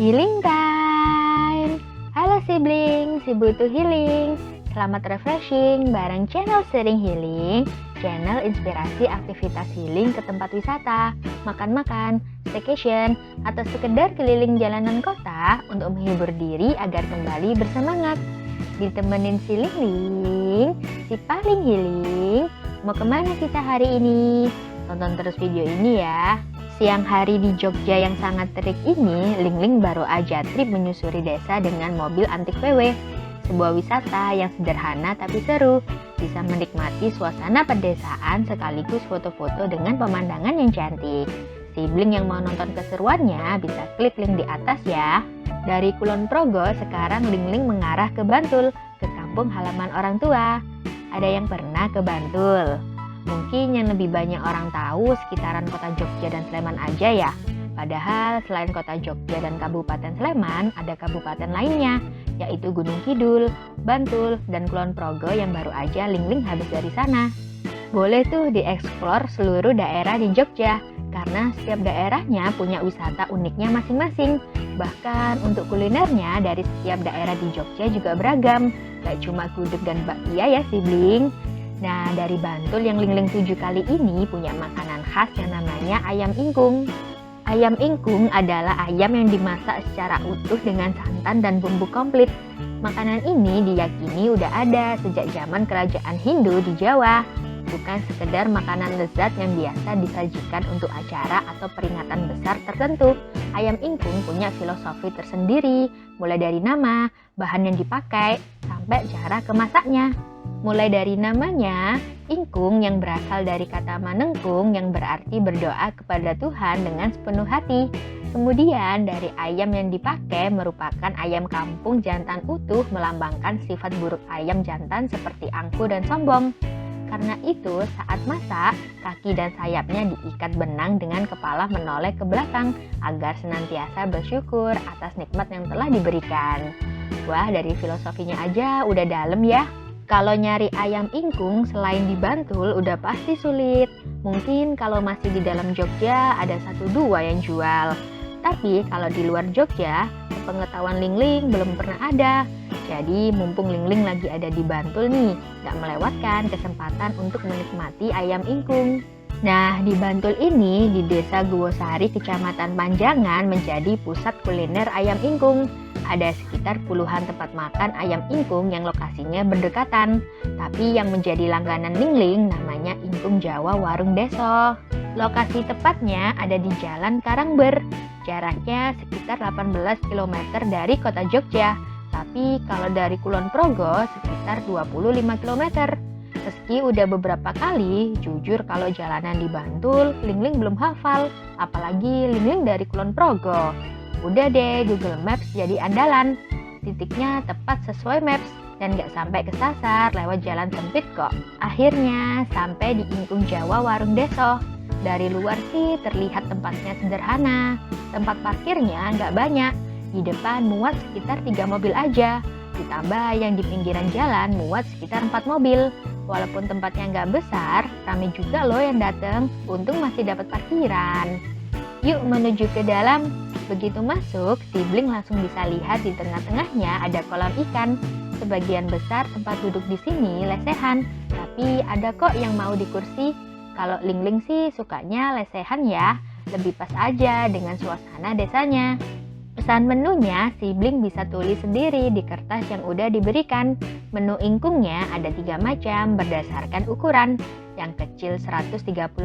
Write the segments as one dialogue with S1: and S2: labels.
S1: Healing time. Halo sibling, si butuh healing. Selamat refreshing bareng channel Sering Healing, channel inspirasi aktivitas healing ke tempat wisata, makan-makan, staycation, atau sekedar keliling jalanan kota untuk menghibur diri agar kembali bersemangat. Ditemenin si Ling, si paling healing. Mau kemana kita hari ini? Tonton terus video ini ya. Siang hari di Jogja yang sangat terik ini, Ling baru aja trip menyusuri desa dengan mobil antik VW. Sebuah wisata yang sederhana tapi seru, bisa menikmati suasana pedesaan sekaligus foto-foto dengan pemandangan yang cantik. Sibling yang mau nonton keseruannya bisa klik link di atas ya. Dari Kulon Progo, sekarang Ling mengarah ke Bantul, ke kampung halaman orang tua. Ada yang pernah ke Bantul? Mungkin yang lebih banyak orang tahu sekitaran kota Jogja dan Sleman aja ya. Padahal selain kota Jogja dan Kabupaten Sleman, ada kabupaten lainnya, yaitu Gunung Kidul, Bantul, dan Kulon Progo yang baru aja Ling habis dari sana. Boleh tuh dieksplor seluruh daerah di Jogja, karena setiap daerahnya punya wisata uniknya masing-masing. Bahkan untuk kulinernya dari setiap daerah di Jogja juga beragam, gak cuma gudeg dan bakpia ya sibling. Nah, dari Bantul yang Ling tuju kali ini punya makanan khas yang namanya ayam ingkung. Ayam ingkung adalah ayam yang dimasak secara utuh dengan santan dan bumbu komplit. Makanan ini diyakini udah ada sejak zaman kerajaan Hindu di Jawa. Bukan sekedar makanan lezat yang biasa disajikan untuk acara atau peringatan besar tertentu. Ayam ingkung punya filosofi tersendiri, mulai dari nama, bahan yang dipakai, sampai cara kemasaknya. Mulai dari namanya, ingkung yang berasal dari kata manengkung yang berarti berdoa kepada Tuhan dengan sepenuh hati. Kemudian dari ayam yang dipakai merupakan ayam kampung jantan utuh melambangkan sifat buruk ayam jantan seperti angkuh dan sombong. Karena itu saat masak, kaki dan sayapnya diikat benang dengan kepala menoleh ke belakang agar senantiasa bersyukur atas nikmat yang telah diberikan. Wah, dari filosofinya aja udah dalam ya. Kalau nyari ayam ingkung selain di Bantul udah pasti sulit. Mungkin kalau masih di dalam Jogja ada 1-2 yang jual. Tapi kalau di luar Jogja, sepengetahuan Ling belum pernah ada. Jadi mumpung Ling lagi ada di Bantul nih, gak melewatkan kesempatan untuk menikmati ayam ingkung. Nah, di Bantul ini, di Desa Guwosari, Kecamatan Panjangan menjadi pusat kuliner ayam ingkung. Ada sekitar puluhan tempat makan ayam ingkung yang lokasinya berdekatan. Tapi yang menjadi langganan Ling namanya Ingkung Jawa Warung Deso. Lokasi tepatnya ada di Jalan Karangber. Jaraknya sekitar 18 km dari kota Jogja. Tapi kalau dari Kulon Progo sekitar 25 km. Meski udah beberapa kali, jujur kalau jalanan di Bantul, Ling belum hafal. Apalagi Ling dari Kulon Progo. Udah deh, Google Maps jadi andalan. Titiknya tepat sesuai Maps dan gak sampai kesasar lewat jalan sempit kok. Akhirnya sampai di Ingkung Jawa Warung Deso. Dari luar sih terlihat tempatnya sederhana. Tempat parkirnya gak banyak. Di depan muat sekitar 3 mobil aja. Ditambah yang di pinggiran jalan muat sekitar 4 mobil. Walaupun tempatnya gak besar, ramai juga loh yang dateng. Untung masih dapat parkiran. Yuk menuju ke dalam. Begitu masuk, sibling langsung bisa lihat di tengah-tengahnya ada kolam ikan. Sebagian besar tempat duduk di sini lesehan, tapi ada kok yang mau di kursi. Kalau Ling sih sukanya lesehan ya, lebih pas aja dengan suasana desanya. Pesan menunya, sibling bisa tulis sendiri di kertas yang udah diberikan. Menu ingkungnya ada 3 macam berdasarkan ukuran. Yang kecil 135.000,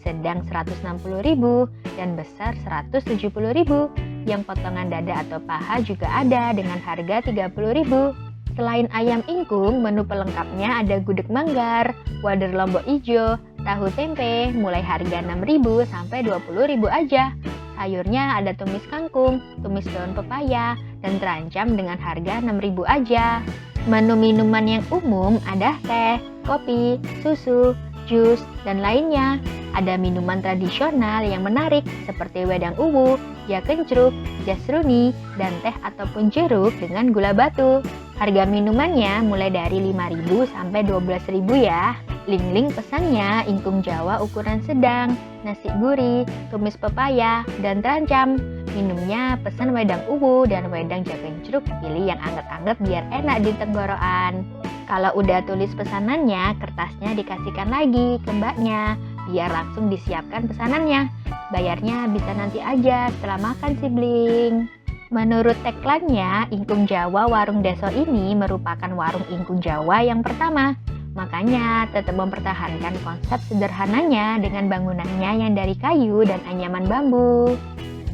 S1: sedang 160.000, dan besar 170.000. Yang potongan dada atau paha juga ada dengan harga 30.000. Selain ayam ingkung, menu pelengkapnya ada gudeg manggar, wader lombok ijo, tahu tempe, mulai harga 6.000 sampai 20.000 aja. Sayurnya ada tumis kangkung, tumis daun pepaya, dan terancam dengan harga 6.000 aja. Menu minuman yang umum ada teh, kopi, susu, jus, dan lainnya. Ada minuman tradisional yang menarik seperti wedang uwu, ya kencruk, jas runi, dan teh ataupun jeruk dengan gula batu. Harga minumannya mulai dari 5.000 sampai 12.000 ya. Ling pesannya ingkung Jawa ukuran sedang, nasi gurih, tumis pepaya, dan terancam. Minumnya pesan wedang uwu dan wedang jakencruk, pilih yang anget-anget biar enak di tenggorokan. Kalau udah tulis pesanannya, kertasnya dikasihkan lagi ke mbaknya, biar langsung disiapkan pesanannya. Bayarnya bisa nanti aja setelah makan sibling. Menurut tagline-nya, Ingkung Jawa Warung Deso ini merupakan warung Ingkung Jawa yang pertama. Makanya tetap mempertahankan konsep sederhananya dengan bangunannya yang dari kayu dan anyaman bambu.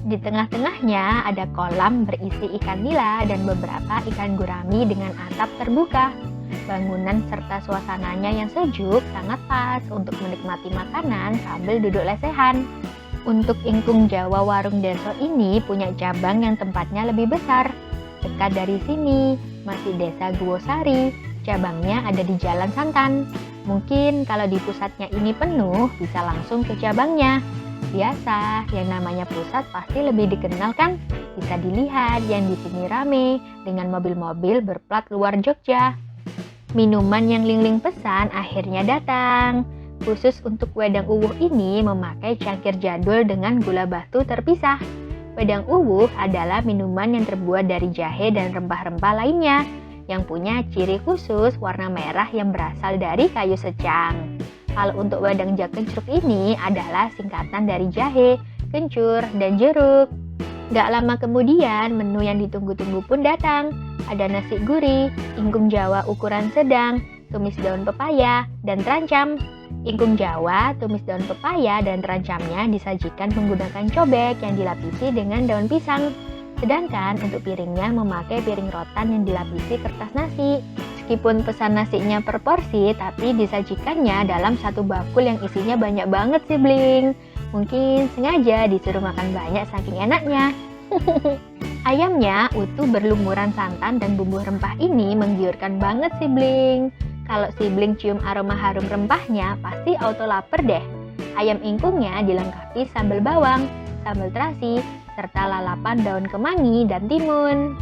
S1: Di tengah-tengahnya ada kolam berisi ikan nila dan beberapa ikan gurami dengan atap terbuka. Bangunan serta suasananya yang sejuk sangat pas untuk menikmati makanan sambil duduk lesehan. Untuk Ingkung Jawa Warung Deso ini punya cabang yang tempatnya lebih besar. Dekat dari sini masih Desa Guwosari, cabangnya ada di Jalan Santan. Mungkin kalau di pusatnya ini penuh, bisa langsung ke cabangnya. Biasa, yang namanya pusat pasti lebih dikenal kan? Bisa dilihat yang di sini rame dengan mobil-mobil berplat luar Jogja. Minuman yang Lingling pesan akhirnya datang. Khusus untuk wedang uwuh ini memakai cangkir jadul dengan gula batu terpisah. Wedang uwuh adalah minuman yang terbuat dari jahe dan rempah-rempah lainnya, yang punya ciri khusus warna merah yang berasal dari kayu secang. Kalau untuk wedang jakencruk ini adalah singkatan dari jahe, kencur, dan jeruk. Gak lama kemudian, menu yang ditunggu-tunggu pun datang. Ada nasi gurih, ingkung Jawa ukuran sedang, tumis daun pepaya, dan terancam. Ingkung Jawa, tumis daun pepaya, dan terancamnya disajikan menggunakan cobek yang dilapisi dengan daun pisang. Sedangkan untuk piringnya memakai piring rotan yang dilapisi kertas nasi. Meskipun pesan nasinya per porsi, tapi disajikannya dalam satu bakul yang isinya banyak banget sibling. Mungkin sengaja disuruh makan banyak saking enaknya. Ayamnya utuh berlumuran santan dan bumbu rempah ini menggiurkan banget sibling. Kalau sibling cium aroma harum rempahnya, pasti auto lapar deh. Ayam ingkungnya dilengkapi sambal bawang, sambal terasi, serta lalapan daun kemangi dan timun.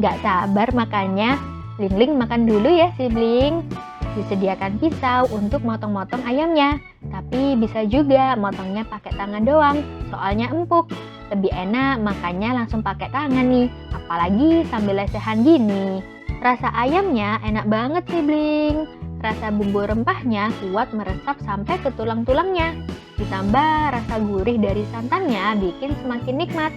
S1: Gak sabar makannya. Lingling makan dulu ya sibling. Disediakan pisau untuk motong-motong ayamnya, tapi bisa juga motongnya pakai tangan doang, soalnya empuk. Lebih enak makannya langsung pakai tangan nih, apalagi sambil lesehan gini. Rasa ayamnya enak banget sibling. Rasa bumbu rempahnya kuat meresap sampai ke tulang-tulangnya. Ditambah rasa gurih dari santannya bikin semakin nikmat.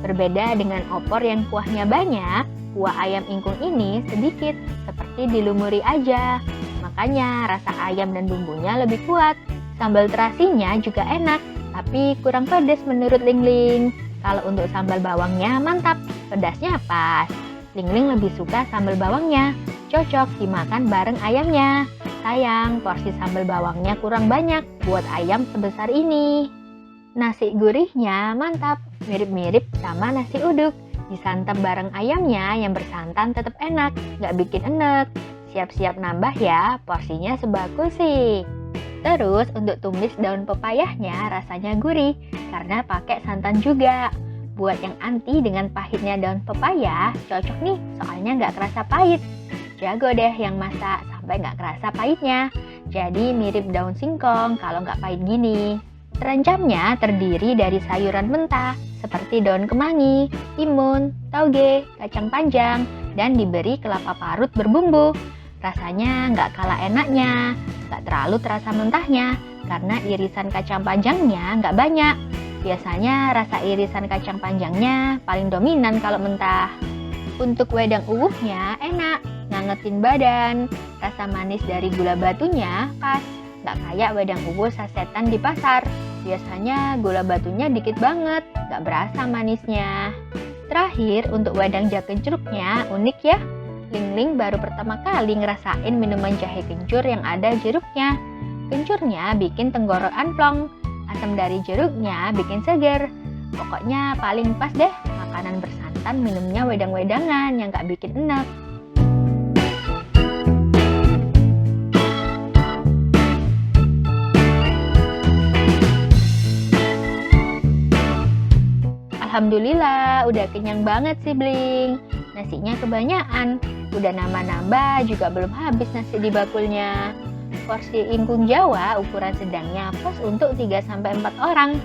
S1: Berbeda dengan opor yang kuahnya banyak, kuah ayam ingkung ini sedikit, seperti dilumuri aja. Makanya rasa ayam dan bumbunya lebih kuat. Sambal terasinya juga enak, tapi kurang pedas menurut Lingling. Kalau untuk sambal bawangnya mantap, pedasnya pas. Lingling lebih suka sambal bawangnya, cocok dimakan bareng ayamnya. Sayang, porsi sambal bawangnya kurang banyak buat ayam sebesar ini. Nasi gurihnya mantap, mirip-mirip sama nasi uduk. Disantap bareng ayamnya yang bersantan tetap enak, gak bikin enek. Siap-siap nambah ya, porsinya sebakul sih. Terus untuk tumis daun pepayahnya rasanya gurih, karena pakai santan juga. Buat yang anti dengan pahitnya daun pepaya, cocok nih, soalnya gak kerasa pahit. Jago deh yang masak sampai gak kerasa pahitnya. Jadi mirip daun singkong kalau gak pahit gini. Terancamnya terdiri dari sayuran mentah seperti daun kemangi, timun, tauge, kacang panjang, dan diberi kelapa parut berbumbu. Rasanya nggak kalah enaknya, nggak terlalu terasa mentahnya, karena irisan kacang panjangnya nggak banyak. Biasanya rasa irisan kacang panjangnya paling dominan kalau mentah. Untuk wedang uwuhnya enak, ngangetin badan. Rasa manis dari gula batunya pas, nggak kayak wedang uwuh sasetan di pasar. Biasanya gula batunya dikit banget, gak berasa manisnya. Terakhir, untuk wedang jakencruknya unik ya. Lingling baru pertama kali ngerasain minuman jahe kencur yang ada jeruknya. Kencurnya bikin tenggorokan plong, asam dari jeruknya bikin seger. Pokoknya paling pas deh makanan bersantan minumnya wedang-wedangan yang gak bikin enak. Alhamdulillah, udah kenyang banget sibling. Nasinya kebanyakan, udah nambah-nambah juga belum habis nasi di bakulnya. Porsi ingkung Jawa ukuran sedangnya pas untuk 3-4 orang.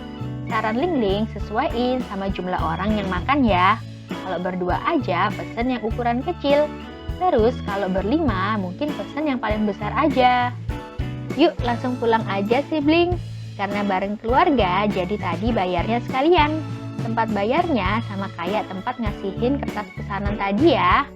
S1: Saran Ling Ling sesuaiin sama jumlah orang yang makan ya. Kalau berdua aja pesen yang ukuran kecil. Terus kalau berlima mungkin pesen yang paling besar aja. Yuk langsung pulang aja sibling. Karena bareng keluarga jadi tadi bayarnya sekalian. Tempat bayarnya sama kayak tempat ngasihin kertas pesanan tadi ya.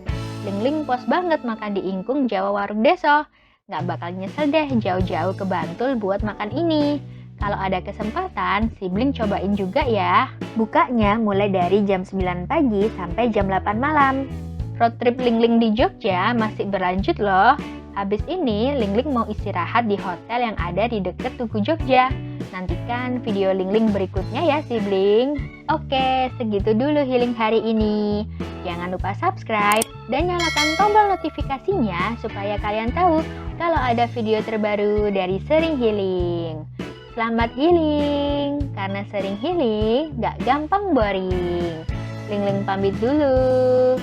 S1: Ling Ling puas banget makan di Ingkung Jawa Warung Deso. Nggak bakal nyesel deh jauh-jauh ke Bantul buat makan ini. Kalau ada kesempatan, sibling cobain juga ya. Bukanya mulai dari jam 9 pagi sampai jam 8 malam. Road trip Ling Ling di Jogja masih berlanjut loh. Habis ini, Ling Ling mau istirahat di hotel yang ada di dekat Tugu Jogja. Nantikan video Ling Ling berikutnya ya sibling. Oke, segitu dulu healing hari ini. Jangan lupa subscribe dan nyalakan tombol notifikasinya supaya kalian tahu kalau ada video terbaru dari Sering Healing. Selamat healing, karena sering healing gak gampang boring. Ling Ling pamit dulu.